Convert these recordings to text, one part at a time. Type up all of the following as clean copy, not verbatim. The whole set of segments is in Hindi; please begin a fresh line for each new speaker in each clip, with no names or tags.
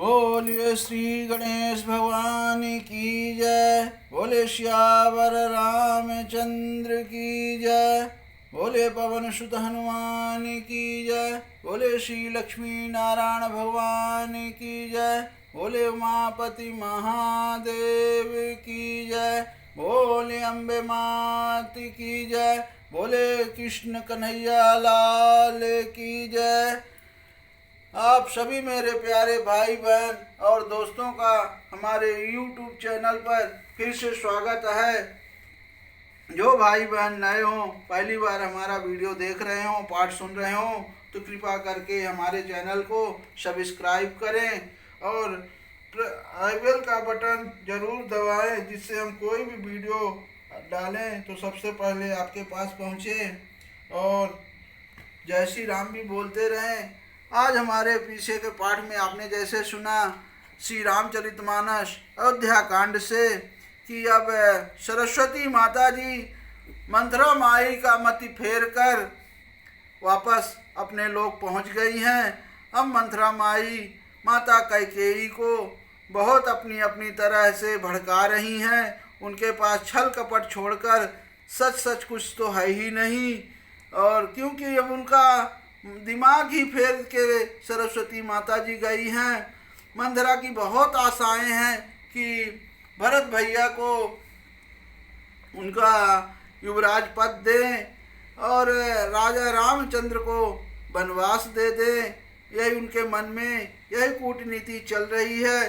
बोलिए श्री गणेश भगवान की जय। बोले श्यावर रामचंद्र की जय। बोले पवन सुत हनुमान की जय। बोले श्री लक्ष्मी नारायण भगवान की जय। बोले उमापति महादेव की जय। बोले अम्बे मात की जय। बोले कृष्ण कन्हैया लाल की जय। आप सभी मेरे प्यारे भाई बहन और दोस्तों का हमारे YouTube चैनल पर फिर से स्वागत है। जो भाई बहन नए हों, पहली बार हमारा वीडियो देख रहे हों, पाठ सुन रहे हों, तो कृपा करके हमारे चैनल को सब्सक्राइब करें और बेल का बटन ज़रूर दबाएं, जिससे हम कोई भी वीडियो डालें तो सबसे पहले आपके पास पहुँचे। और जय श्री राम भी बोलते रहें। आज हमारे पीछे के पाठ में आपने जैसे सुना श्री रामचरितमानस अयोध्या कांड से कि अब सरस्वती माता जी मंथरा माई का मति फेर कर वापस अपने लोग पहुंच गई हैं। अब मंथरा माई माता कैकेयी को बहुत अपनी अपनी तरह से भड़का रही हैं। उनके पास छल कपट छोड़कर सच सच कुछ तो है ही नहीं। और क्योंकि अब उनका दिमाग ही फेर के सरस्वती माता जी गई हैं। मंथरा की बहुत आशाएं हैं कि भरत भैया को उनका युवराज पद दें और राजा रामचंद्र को वनवास दे दें। यही उनके मन में यही कूटनीति चल रही है।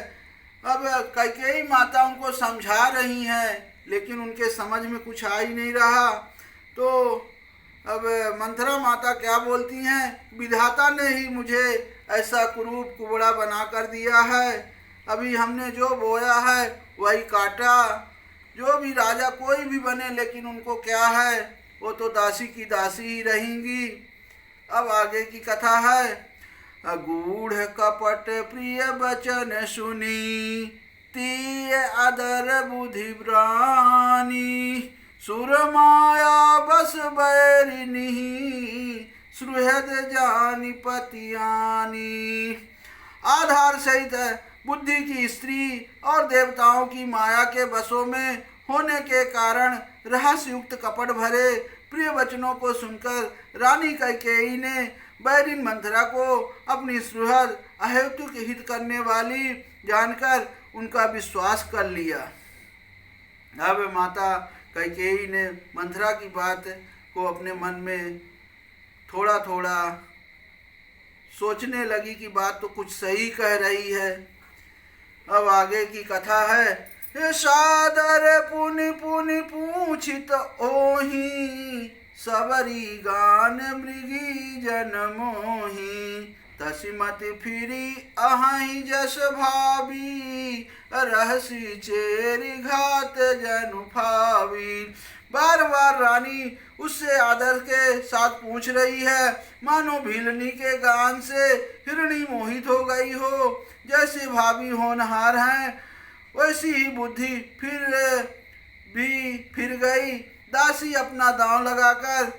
अब कैकेयी माता उनको समझा रही हैं, लेकिन उनके समझ में कुछ आ ही नहीं रहा। तो अब मंथरा माता क्या बोलती हैं, विधाता ने ही मुझे ऐसा कुरूप कुबड़ा बना कर दिया है। अभी हमने जो बोया है वही काटा। जो भी राजा कोई भी बने, लेकिन उनको क्या है, वो तो दासी की दासी ही रहेंगी। अब आगे की कथा है। गूढ़ कपट प्रिय बचन सुनी, तीय आदर बुद्धि प्राणी। सुरमाया बस बैरिनी, सुहृद जानी पतियानी। आधार सहित बुद्धि की स्त्री और देवताओं की माया के बसों में होने के कारण रहस्य युक्त कपट भरे प्रिय वचनों को सुनकर रानी कैकेयी ने बैरिन मंथरा को अपनी सुहृद अहेतुक हित करने वाली जानकर उनका विश्वास कर लिया। अब माता कैकेयी ने मंथरा की बात को अपने मन में थोड़ा थोड़ा सोचने लगी कि बात तो कुछ सही कह रही है। अब आगे की कथा है। हे सादर पुनि पुनि पूछित ओहि, सबरी गान मृगी जन मोहि। तसिमति फिरी अहि जस भावी, रहसी चेरी घात जनु भावी। बार बार रानी उससे आदर के साथ पूछ रही है, मानो भीलनी के गान से हिरणी मोहित हो गई हो। जैसे भाभी होनहार हैं, वैसी ही बुद्धि फिर गई। दासी अपना दांव लगाकर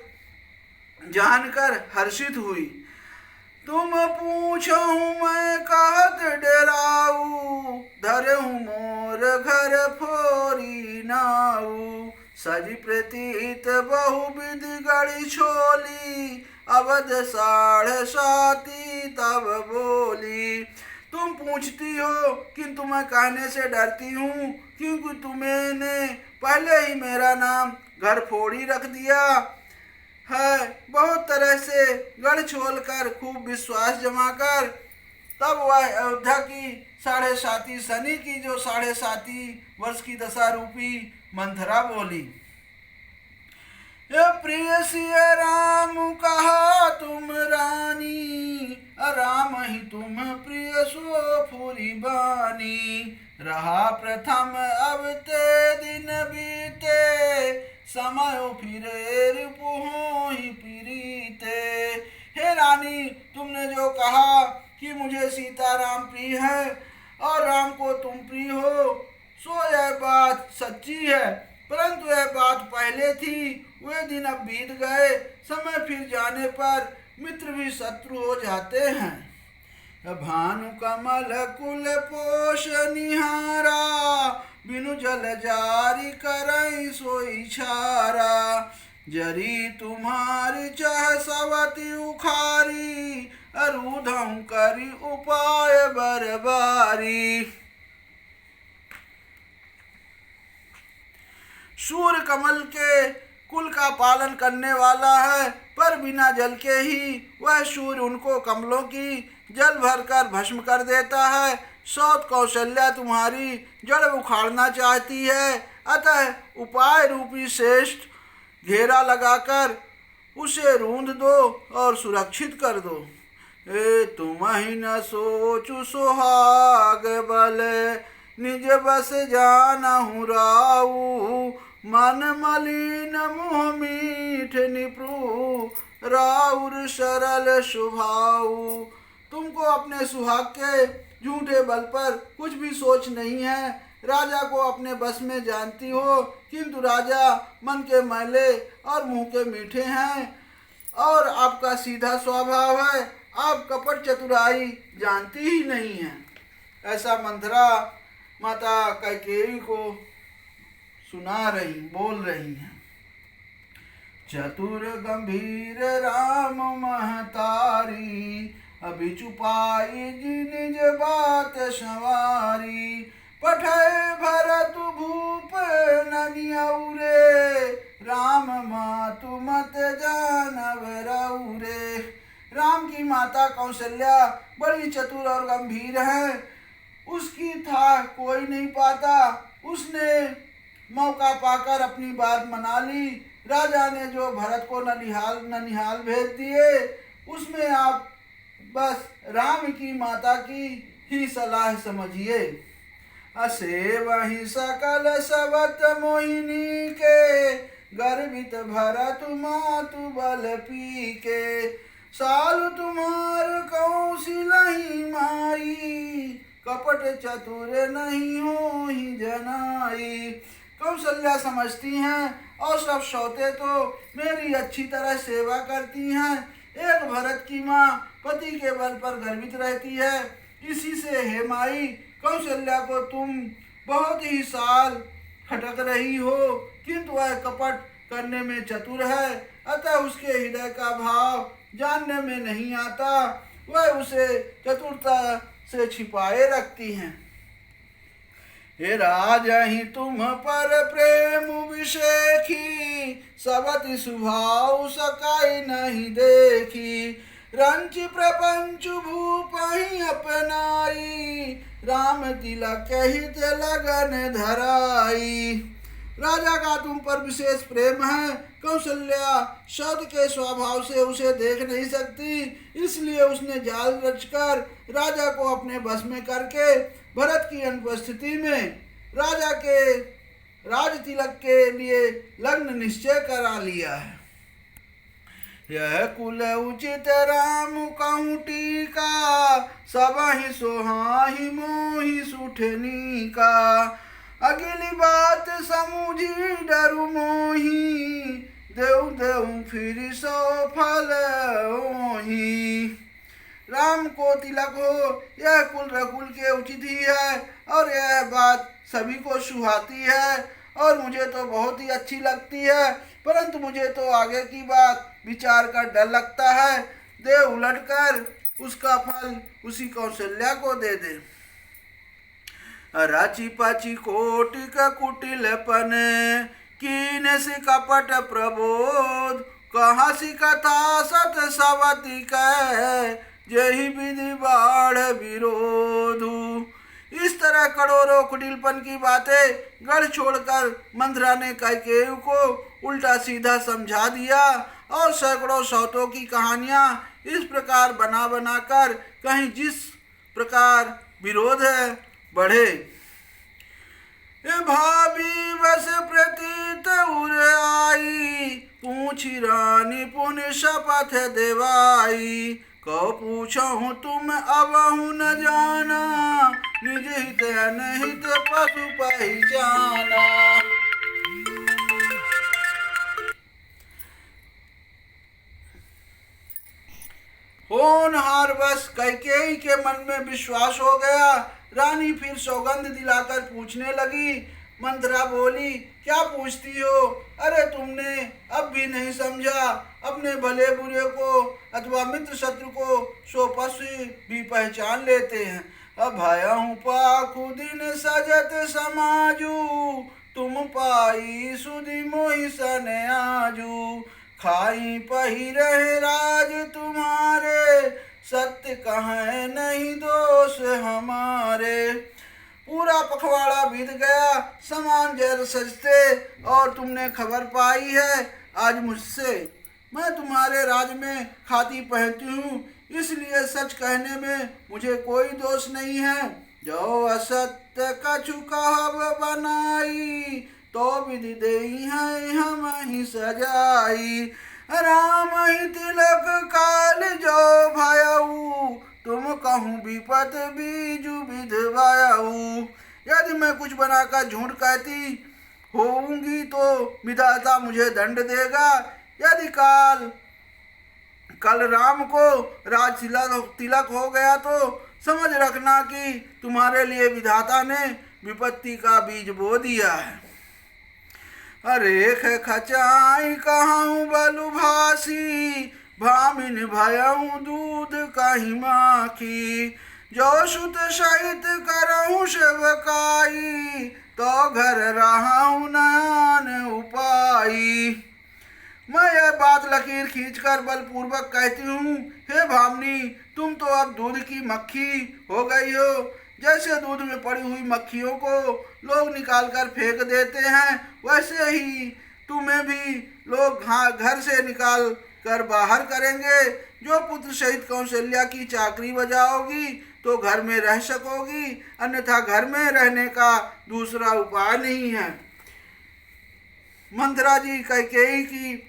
जानकर हर्षित हुई। तुम पूछो मैं कहत डराऊ, धरहूँ मोर घर फोरी नाऊ। सजी प्रतीत बहुविध गढ़ी छोली, अवध साढ़ साती तब बोली। तुम पूछती हो किंतु मैं कहने से डरती हूँ, क्योंकि तुम्हें ने पहले ही मेरा नाम घर फोड़ी रख दिया है। बहुत तरह से गढ़ छोल कर खूब विश्वास जमा कर तब वह अयोध्या की 7.5 शनि की जो 7.5 वर्ष की दशा रूपी मंथरा बोली। ये प्रिय सिय राम कहा तुम रानी, राम ही तुम प्रिय सो फूरी बानी। रहा प्रथम अब ते दिन बीते, समय फिर पुहो ही प्रीते। हे रानी, तुमने जो कहा कि मुझे सीताराम प्रिय है और राम को तुम प्रिय हो, सो यह बात सच्ची है। परंतु यह बात पहले थी, वे दिन अब बीत गए। समय फिर जाने पर मित्र भी शत्रु हो जाते हैं। भानु कमल कुल पोष निहारा, बिनु जल जारी करई सोई छारा। जरी तुम्हारी चह सवती उखारी, अरुधम करी उपाय बरबारी। सूर्य कमल के कुल का पालन करने वाला है, पर बिना जल के ही वह सूर्य उनको कमलों की जल भरकर भस्म कर देता है। सौत कौशल्या तुम्हारी जड़ उखाड़ना चाहती है, अतः उपाय रूपी श्रेष्ठ घेरा लगाकर उसे रूंध दो और सुरक्षित कर दो। ए तुम ही न सोचु सुहाग बल, निज बस जानहु राऊ। मन मलिन मुँह मीठ निपृ, राउर सरल स्वभाव। तुमको अपने सुहाग के झूठे बल पर कुछ भी सोच नहीं है। राजा को अपने बस में जानती हो, किंतु राजा मन के मैले और मुंह के मीठे हैं, और आपका सीधा स्वभाव है। आप कपट चतुराई जानती ही नहीं है। ऐसा मंथरा माता कैकेयी को बोल रही हैं। चतुर गंभीर राम महतारी, अभी चुपाई जी निज बात संवारी। पठय भरत भूप ननियौरे, राम मातु मत जानव रौरे। राम की माता कौशल्या बड़ी चतुर और गंभीर है, उसकी था कोई नहीं पाता। उसने मौका पाकर अपनी बात मना ली। राजा ने जो भरत को ननिहाल भेज दिए, उसमें आप बस राम की माता की ही सलाह समझिए। असे वही सकल सबत मोहिनी के, गर्वित भरत मातु बल पी के। साल तुम्हार कौशलहि माई, कपट चतुर नहीं हो ही जनाई। कौशल्या समझती हैं और सब सौते तो मेरी अच्छी तरह सेवा करती हैं। एक भरत की माँ पति के बल पर गर्वित रहती है। इसी से हे माई, कौशल्या को तुम बहुत ही साल खटक रही हो, किंतु वह कपट करने में चतुर है, अतः उसके हृदय का भाव जानने में नहीं आता। वह उसे चतुरता से छिपाए रखती हैं। हे राजहि तुम पर प्रेम विषेखी, सबति स्वभाव सकाई नहीं देखी। रंच प्रपंच भूपहि अपनाई, राम तिलक हित लगन धराई। राजा का तुम पर विशेष प्रेम है। कौशल्या सद के स्वभाव से उसे देख नहीं सकती, इसलिए उसने जाल रचकर राजा को अपने बस में करके भरत की अनुपस्थिति में राजा के राज तिलक के लिए लग्न निश्चय करा लिया है। यह कुल उचित राम कहूँ टीका, सबहि सोहाहि मोहि सुठनी का। अगली बात समझी डरु मोही, देऊ देऊ फिर सो फल ओही। राम को तिलक हो यह कुल रकुल के उचित ही है, और यह बात सभी को सुहाती है, और मुझे तो बहुत ही अच्छी लगती है। परंतु मुझे तो आगे की बात विचार कर डर लगता है। दे उलटकर उसका फल उसी कौशल्या को दे दे। राची पाची कोटिक कुटिलपन, कीन सी कपट प्रबोध। कहाँ सी कथा सत सवती कह, जही विधि बाढ़ विरोधु। इस तरह करोड़ों कुटिलपन की बातें गढ़ छोड़कर मंथरा ने कैकेयी को उल्टा सीधा समझा दिया, और सैकड़ों सौतों की कहानियां इस प्रकार बना बनाकर कहीं जिस प्रकार विरोध बढ़े। भाभी बस प्रतीत उर आई, पूछी रानी पुण्य शपथ देवाई। कहो पूछो तुम अबहु न जाना, निज हित अनहित पशु पहचाना। होनहार बस कैकेयी के मन में विश्वास हो गया। रानी फिर सौगंध दिलाकर पूछने लगी। मंथरा बोली, क्या पूछती हो? अरे तुमने अब भी नहीं समझा। अपने भले बुरे को अथवा मित्र शत्रु को सो पशु भी पहचान लेते हैं। अब भयहु पाखु दिन सजत समाजू, तुम पाई सुधि मोहि सन आजू। खाई पही रहे राज तुम्हारे, सत्य कहें नहीं दोष हमारे। पूरा पखवाड़ा बीत गया, समान जर सजते, और तुमने खबर पाई है आज मुझसे। मैं तुम्हारे राज में खाती पहनती हूँ, इसलिए सच कहने में मुझे कोई दोष नहीं है। जो असत्य कछु कहब बनाई, तो विधि देई है हम ही सजाई। राम ही तिलक काल जो भयऊ, तुम कहूँ विपत बीजु विधवाऊ। यदि मैं कुछ बनाकर झूठ कहती होऊंगी तो विधाता मुझे दंड देगा। यदि कल राम को राज तिलक हो गया तो समझ रखना कि तुम्हारे लिए विधाता ने विपत्ति का बीज बो दिया है। अरेख खचाई कहूँ बलु भासी, भामिन भयऊ दूध कहीं माखी। जो सुत सहित करहूँ सेवकाई, तो घर रहूँ नयन उपाई। मैं यह बात लकीर खींचकर बलपूर्वक कहती हूँ, हे भामनी, तुम तो अब दूध की मक्खी हो गई हो। जैसे दूध में पड़ी हुई मक्खियों को लोग निकालकर फेंक देते हैं, वैसे ही तुम्हें भी लोग घर से निकाल कर बाहर करेंगे। जो पुत्र सहित कौशल्या की चाकरी बजाओगी तो घर में रह सकोगी, अन्यथा घर में रहने का दूसरा उपाय नहीं है। मंथरा जी कैकेयी की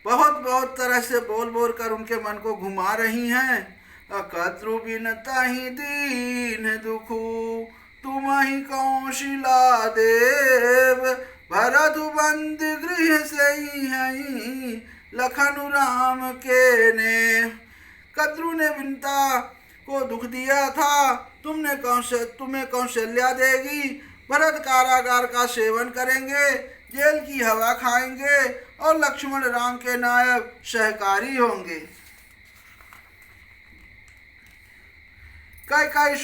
बहुत तरह से बोल बोल कर उनके मन को घुमा रही हैं। अकत्रु बिन ताहि दीन दुखु, तुम ही कौशिला देव। भरतु बंद गृह सही है, लखनु राम के ने। कद्रु ने विनता को दुख दिया था, तुम्हें कौशल्या देगी। भरत कारागार का सेवन करेंगे, जेल की हवा खाएंगे, और लक्ष्मण राम के नायक सहकारी होंगे। कई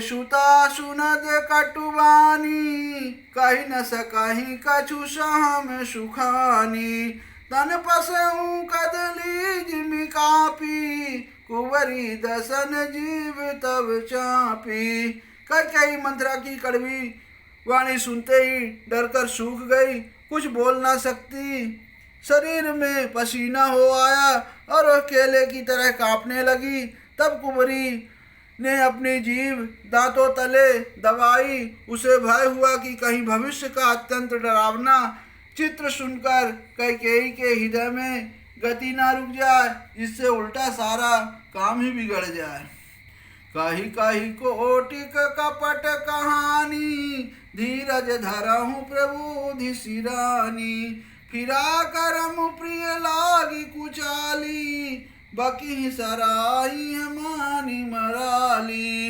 सुता सुनद कटुबानी, कही न सकहीं कछु सहम सुखानी। तन पसऊ कदली जिमि कापी, कुंवरी दसन जीव तब चापी। कई मंथरा की कड़वी वाणी सुनते ही डरकर सूख गई, कुछ बोल ना सकती। शरीर में पसीना हो आया और वह केले की तरह कांपने लगी। तब कुंवरी ने अपनी जीभ दांतों तले दबाई। उसे भय हुआ कि कहीं भविष्य का अत्यंत डरावना चित्र सुनकर कैकेयी के हृदय में गति ना रुक जाए, जिससे उल्टा सारा काम ही बिगड़ जाए। कही कही कोटिक कपट कहानी, धीरज धरहु प्रबुद्धि सिरानी। फिरा करम प्रिय लागी कुचाली, बकी सराही मानी मराली।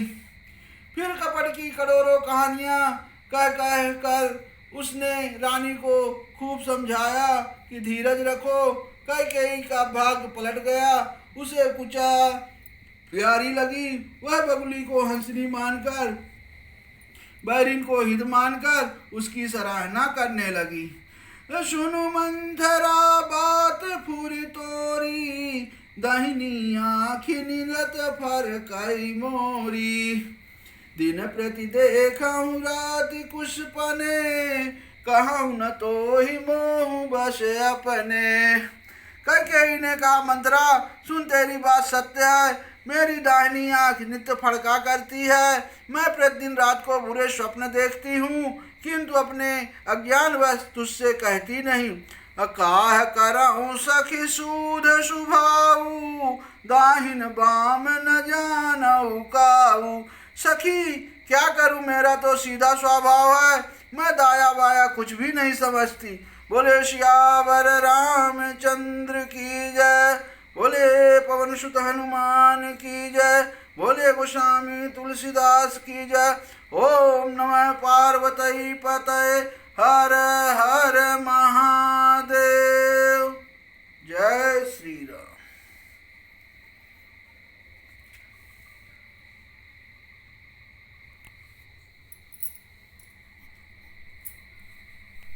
फिर कपट की करोड़ों कहानियां कह कर उसने रानी को खूब समझाया कि धीरज रखो। कैकेयी का भाग्य पलट गया, उसे कुचा प्यारी लगी। वह बगुली को हंसनी मानकर, बैरिन को हित मानकर उसकी सराहना करने लगी। सुनु मंथरा बात फुरी तोरी, दाहिनी आँखि निरत फर कई मोरी। दिन प्रति देखूं रात कुछ पने, कहूँ न तो ही मोह बस अपने। कैकेयी ने कहा, मंथरा सुन, तेरी बात सत्य है। मेरी दाहिनी आँख नित्य फड़का करती है। मैं प्रतिदिन रात को बुरे स्वप्न देखती हूँ, किंतु अपने अज्ञानवश तुझसे कहती नहीं। काह करऊँ सखी सूध सुभाऊ, दाहिन बाम न जानऊ काऊ। सखी क्या करूँ, मेरा तो सीधा स्वभाव है, मैं दाया बाया कुछ भी नहीं समझती। बोले सियावर रामचंद्र की जय। बोले पवन सुत हनुमान की जय। बोले गोस्वामी तुलसीदास की जय। ओम नमः पार्वती पतये हर